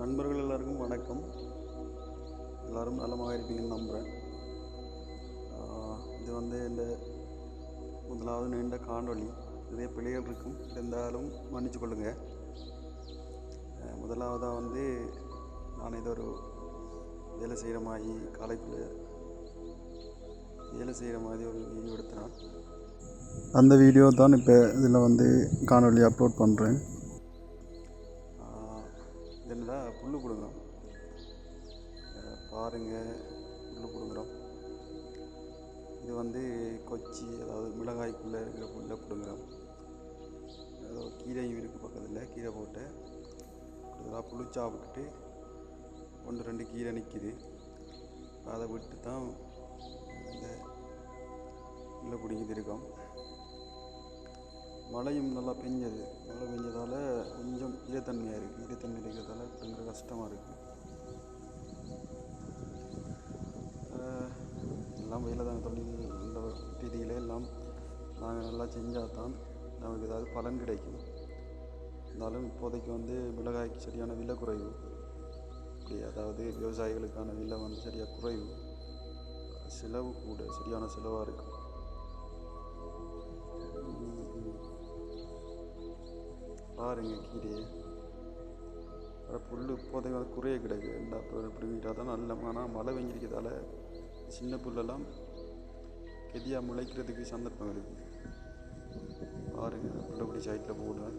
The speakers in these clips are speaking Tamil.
நண்பர்கள் எல்லாருக்கும் வணக்கம். எல்லோரும் நலமாக இருப்பீங்கன்னு நம்புகிறேன். இது வந்து இந்த முதலாவது நீண்ட காணொளி. நிறைய பிழைகள் இருக்கும், இருந்தாலும் மன்னிச்சு கொள்ளுங்கள். முதலாவதாக வந்து நான் இதை ஒரு வேலை செய்கிற மாதிரி காலைக்குள்ளே வேலை செய்கிற மாதிரி ஒரு வீடியோ எடுத்தேன். அந்த வீடியோ தான் இப்போ இதில் வந்து காணொளி அப்லோட் பண்ணுறேன். என்னடா புல்லு கொடுக்குறோம் பாருங்கள், புல்லு கொடுக்குறோம். இது வந்து கொச்சி, அதாவது மிளகாய்க்குள்ளே இருக்கிற புல்லை பிடுங்குறோம். ஏதோ கீரையும் இருக்குது பக்கத்தில், கீரை போட்டு அதெல்லாம் புழு சாப்பிட்டுட்டு 1-2 கீரை நிற்கிது. அதை விட்டு தான் இந்த புல்லை பிடிங்கிட்டு இருக்கோம். மழையும் நல்லா பெஞ்சது. மழை பெஞ்சதால் கொஞ்சம் ஈரத்தன்மையாக இருக்குது. ஈரத்தன்மை இருக்கிறதால பிடுங்குற கஷ்டமாக இருக்குது. எல்லாம் வெயில தான் தொழில் இந்த ரீதியில் எல்லாம் நாங்கள் நல்லா செஞ்சால் தான் நமக்கு ஏதாவது பலன் கிடைக்கும். இருந்தாலும் இப்போதைக்கு வந்து மிளகாய்க்கு சரியான விலை குறைவு. இப்படி அதாவது விவசாயிகளுக்கான விலை வந்து சரியாக குறைவு, செலவு கூட சரியான செலவாக இருக்குது. பாருங்கள் கீரையை, புல் இப்போதைக்கு வந்து குறைய கிடையாது. எல்லா பிடிங்கிட்டால் தான் நல்ல. ஆனால் மழை பெஞ்சிருக்கிறதால சின்ன புல்லெல்லாம் கெதியாக முளைக்கிறதுக்கு சந்தர்ப்பம் இருக்குது. பாருங்கள், புல்லை பிடி சைட்டில் போடுவேன்.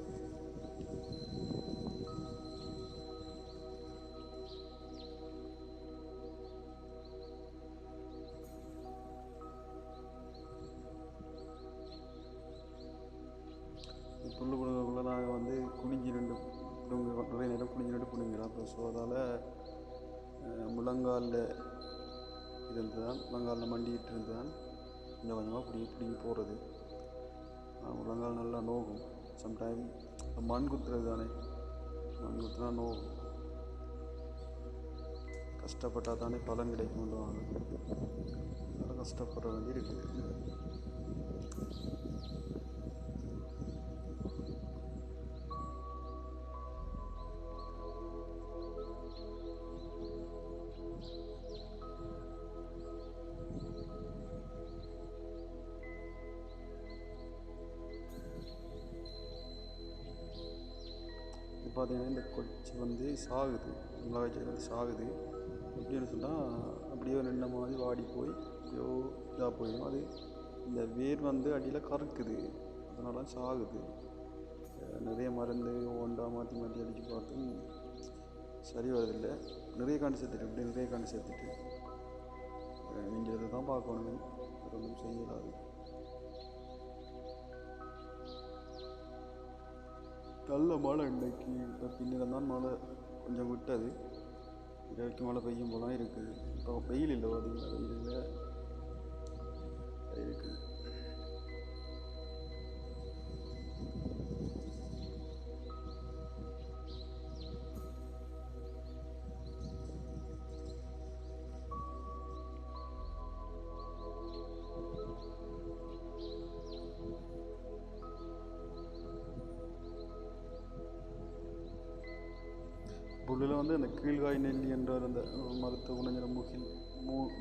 புல் கொடுக்கக்குள்ள நாங்கள் வந்து குனிஞ்சி நிறைய நேரம் குனிஞ்சு பிடிங்கிறோம். அப்போ ஸோ அதால் முழங்காலில் இருந்து தான், முழங்காலில் மண்டிகிட்டு இருந்து தான் கொஞ்சம் கொஞ்சமாக பிடிங்கி போடுறது. முழங்கால் நல்லா நோகும். சம்டைம் மண் குத்துறது தானே, மண் குத்துனா நோகும். கஷ்டப்பட்டால் தானே பலன் கிடைக்கும். அதனால் கஷ்டப்படுற வேண்டி இருக்குது. பார்த்தீங்கன்னா இந்த கொச்சி வந்து சாகுது, மிளகாய் செடி வந்து சாகுது. எப்படின்னு சொன்னால் அப்படியே நின்ன மாதிரி வாடி போய் எப்படியோ இதாக போயிடும். அது இந்த வேர் வந்து அடியில் கறக்குது, அதனால சாகுது. நிறைய மருந்து ஒன்றா மாற்றி மாற்றி அடித்து பார்த்தும் சரி வருதில்லை. நிறைய காண்டு சேர்த்துட்டு, இப்படி நிறைய காண்டு சேர்த்துட்டு நீங்கள் இதை தான் பார்க்கணும், ஒன்றும் செய்யலாது. நல்ல மழை இன்னைக்கு. இப்போ பின்னிடம் தான் மழை கொஞ்சம் விட்டது. இடைக்கு மழை பெய்யும் போலாம் இருக்குது. இப்போ வெயில் இல்லை, பார்த்தீங்களா? வெயில் இல்லை இருக்குது. புல்லில் வந்து அந்த கீழ்காய் நெல்லி என்ற அந்த மருத்துவ குணஞ்ச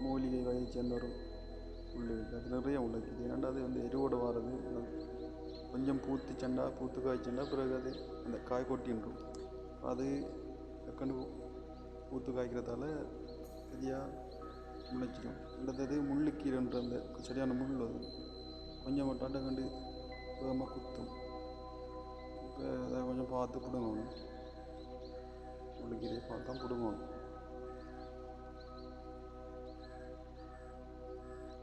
மூலிகை வகையை சேர்ந்த ஒரு புல் இருக்குது. அது நிறைய உழைக்குது. ஏன்னா அது வந்து எருவோடு வாரது. கொஞ்சம் பூத்து காய்ச்சண்டா பிறகு அது அந்த காய் கொட்டின்றும். அது டக்குன்னு பூத்து காய்க்கிறதால சரியாக முளைச்சிடும். அடுத்தது முள்ளுக்கீரைன்ற அந்த சரியான முள், அது கொஞ்சம் மட்டும் டக்குண்டு வேகமாக குத்தும். இப்போ அதை கொஞ்சம் பார்த்து பிடுங்கணும். முள்ளுக்கீரையை பார்த்து தான் பிடுங்கணும்.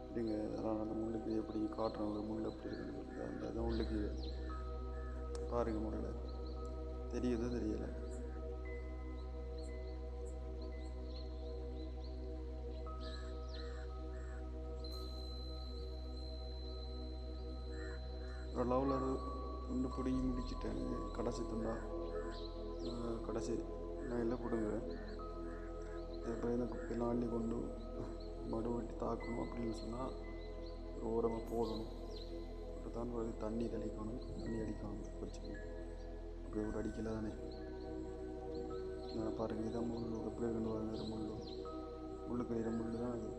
இப்படிங்க அதனால் அந்த முள்ளுக்கீரை எப்படி காட்டுறவங்க முள் எப்படி இருக்குன்னு அந்த இதான் முள்ளுக்கீரை. பாருங்கள், முள்ள தெரியுது தெரியலை. லெவலில் ஒரு துண்டு பிடிங்கி முடிச்சுட்டேன். கடைசி துண்டா கடைசி நான் எல்லாம் பிடுங்குறேன். இப்போ இந்த குப்பையெல்லாம் அள்ளி கொண்டு மடு வெட்டி தாக்கணும். அப்படின்னு சொன்னால் ஓரமாக போடணும். அப்போ தான் தண்ணி அடிக்கணும் கொச்சிக்கு. அப்படி ஒரு அடிக்கலை தானே. பாருங்கள், இதான் முள் எப்படி இருக்குன்னு பாருங்க. முள்ளுக்கு இருக்கிற முள் தான் அது.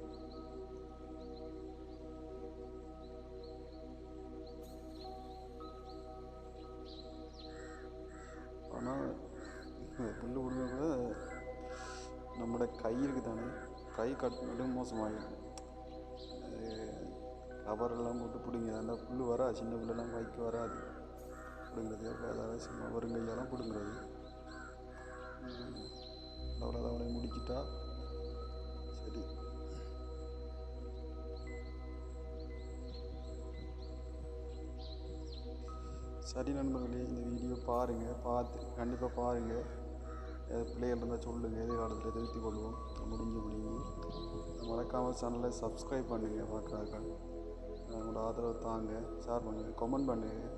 ஆனால் புல் விடுங்க கூட நம்மளோட கை இருக்குது தானே, கை கட்டினது மோசமாகிடும். கவரெல்லாம் போட்டு பிடிங்க, அந்த புல் வராது, சின்ன புல்லெல்லாம் கைக்கு வராது பிடுங்கிறது. அதாவது சும்மா வருங்கையெல்லாம் பிடுங்கிறது. அவ்வளோதான், அவளை முடிச்சிட்டா சரி. சரி நண்பர்களே, இந்த வீடியோ பாருங்கள், கண்டிப்பாக பாருங்கள். பிள்ளைகள் இருந்தால் சொல்லுங்கள், எதிர்காலத்தில் திருத்திக் கொள்வோம். முடிஞ்சு மறக்காமல் சேனலை சப்ஸ்கிரைப் பண்ணுங்கள். பார்க்குறாக்கா உங்களோட ஆதரவு தாங்க, ஷேர் பண்ணுங்கள், கமெண்ட் பண்ணுங்கள்.